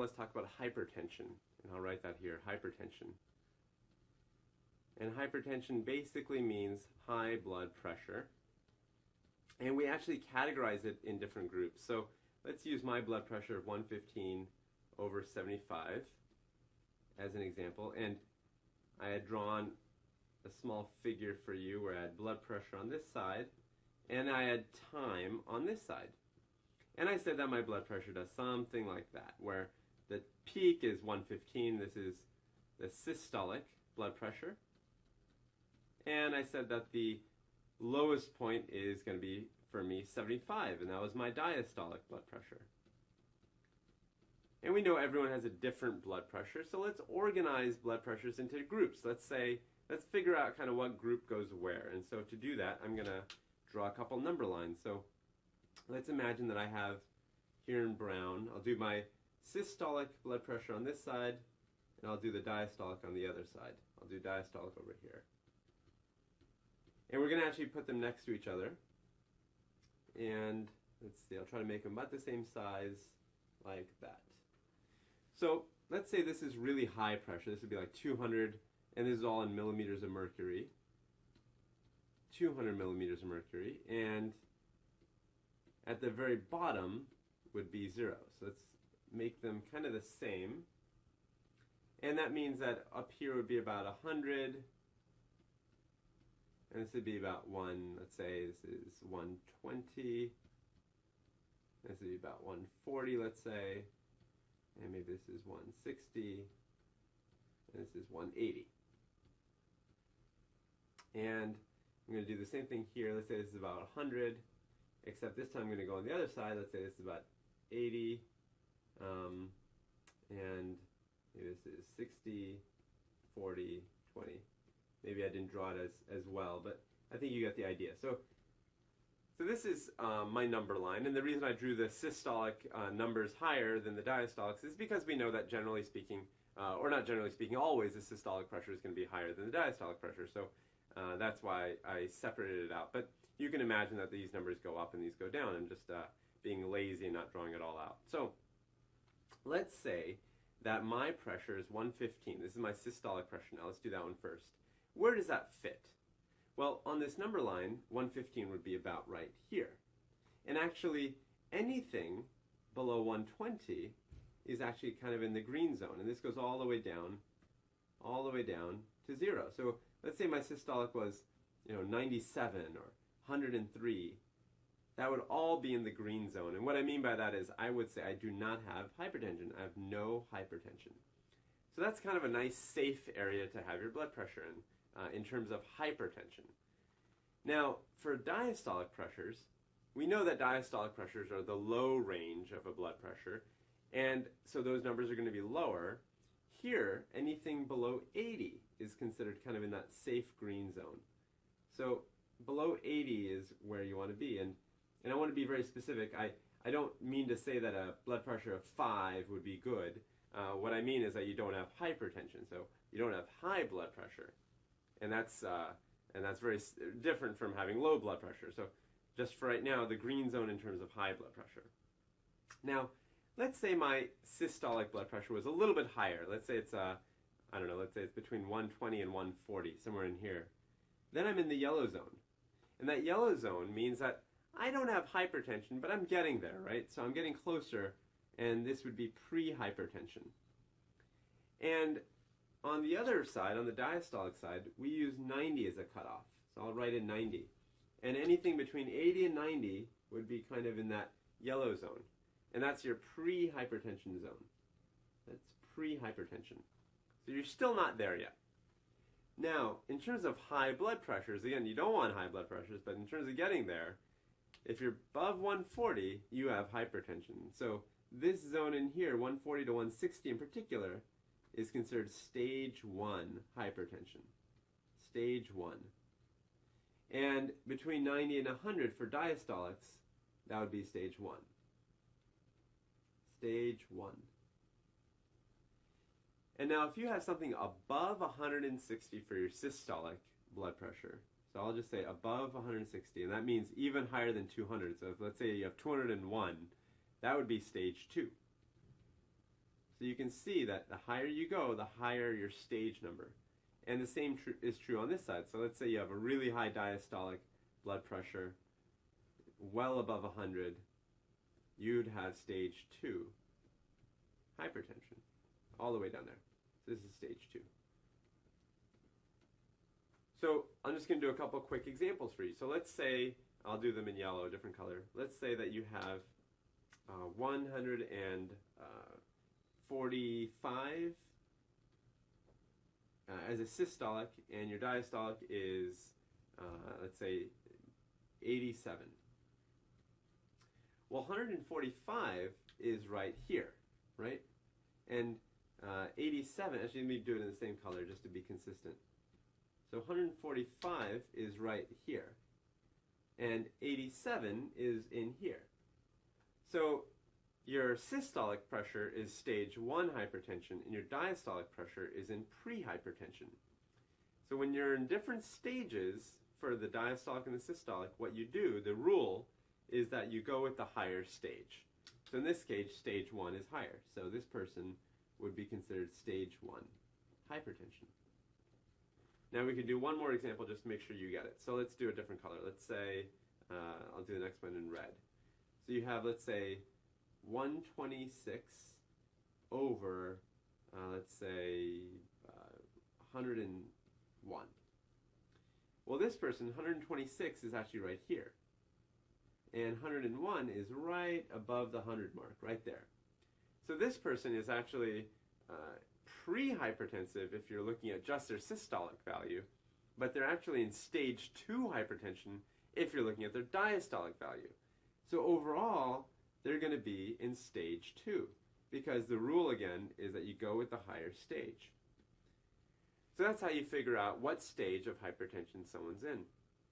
Let's talk about hypertension, and I'll write that here, hypertension. And hypertension basically means high blood pressure. And we actually categorize it in different groups. So let's use my blood pressure of 115 over 75 as an example. And I had drawn a small figure for you where I had blood pressure on this side and I had time on this side. And I said that my blood pressure does something like that, where the peak is 115. This is the systolic blood pressure. And I said that the lowest point is going to be, for me, 75, and that was my diastolic blood pressure. And we know everyone has a different blood pressure, so let's organize blood pressures into groups. Let's figure out kind of what group goes where. And so to do that, I'm going to draw a couple number lines. So let's imagine that I have here in brown, I'll do my systolic blood pressure on this side, and I'll do the diastolic on the other side. I'll do diastolic over here. And we're going to actually put them next to each other. And let's see, I'll try to make them about the same size, like that. So let's say this is really high pressure. This would be like 200, and this is all in millimeters of mercury. 200 millimeters of mercury. And at the very bottom would be 0. So let's make them kind of the same. And that means that up here would be about 100. And this would be about let's say this is 120. This would be about 140, let's say. And maybe this is 160. And this is 180. And I'm going to do the same thing here. Let's say this is about 100. Except this time I'm going to go on the other side. Let's say this is about 80. And maybe this is 60, 40, 20. Maybe I didn't draw it as well, but I think you get the idea. So this is my number line, and the reason I drew the systolic numbers higher than the diastolics is because we know that generally speaking, or not generally speaking, always the systolic pressure is going to be higher than the diastolic pressure. So that's why I separated it out. But you can imagine that these numbers go up and these go down. I'm just being lazy and not drawing it all out. So let's say that my pressure is 115. This is my systolic pressure. Now let's do that one first. Where does that fit? Well, on this number line, 115 would be about right here. And actually, anything below 120 is actually kind of in the green zone. And this goes all the way down to 0. So let's say my systolic was 97 or 103. That would all be in the green zone. And what I mean by that is I would say I do not have hypertension. I have no hypertension. So that's kind of a nice safe area to have your blood pressure in terms of hypertension. Now, for diastolic pressures, we know that diastolic pressures are the low range of a blood pressure, and so those numbers are going to be lower. Here, anything below 80 is considered kind of in that safe green zone. So below 80 is where you want to be, and I want to be very specific. I don't mean to say that a blood pressure of 5 would be good. What I mean is that you don't have hypertension, so you don't have high blood pressure. And that's very different from having low blood pressure. So just for right now, the green zone in terms of high blood pressure. Now, let's say my systolic blood pressure was a little bit higher. Let's say it's, let's say it's between 120 and 140, somewhere in here. Then I'm in the yellow zone. And that yellow zone means that I don't have hypertension, but I'm getting there, right? So I'm getting closer, and this would be pre-hypertension. And on the other side, on the diastolic side, we use 90 as a cutoff. So I'll write in 90. And anything between 80 and 90 would be kind of in that yellow zone. And that's your pre-hypertension zone. That's pre-hypertension. So you're still not there yet. Now, in terms of high blood pressures, again, you don't want high blood pressures, but in terms of getting there, if you're above 140, you have hypertension. So this zone in here, 140 to 160 in particular, is considered stage 1 hypertension. Stage 1. And between 90 and 100 for diastolics, that would be stage 1. Stage 1. And now if you have something above 160 for your systolic blood pressure, so I'll just say above 160, and that means even higher than 200. So if, let's say you have 201, that would be stage 2. can see that the higher you go, the higher your stage number. And the same is true on this side. So let's say you have a really high diastolic blood pressure, well above 100, you'd have stage 2 hypertension, all the way down there. So this is stage 2. So I'm just going to do a couple quick examples for you. So let's say, I'll do them in yellow, a different color. Let's say that you have 145 as a systolic, and your diastolic is, let's say, 87. Well, 145 is right here, right? And 87, actually let me do it in the same color just to be consistent. So 145 is right here, and 87 is in here. So your systolic pressure is stage 1 hypertension, and your diastolic pressure is in pre-hypertension. So when you're in different stages for the diastolic and the systolic, what you do, the rule, is that you go with the higher stage. So in this case, stage 1 is higher. So this person would be considered stage 1 hypertension. Now we can do one more example just to make sure you get it. So let's do a different color. Let's say, I'll do the next one in red. So you have, let's say, 126 over, let's say, 101. Well, this person, 126, is actually right here. And 101 is right above the 100 mark, right there. So this person is actually pre-hypertensive if you're looking at just their systolic value, but they're actually in stage 2 hypertension if you're looking at their diastolic value. So overall, they're going to be in stage 2, because the rule again is that you go with the higher stage. So that's how you figure out what stage of hypertension someone's in.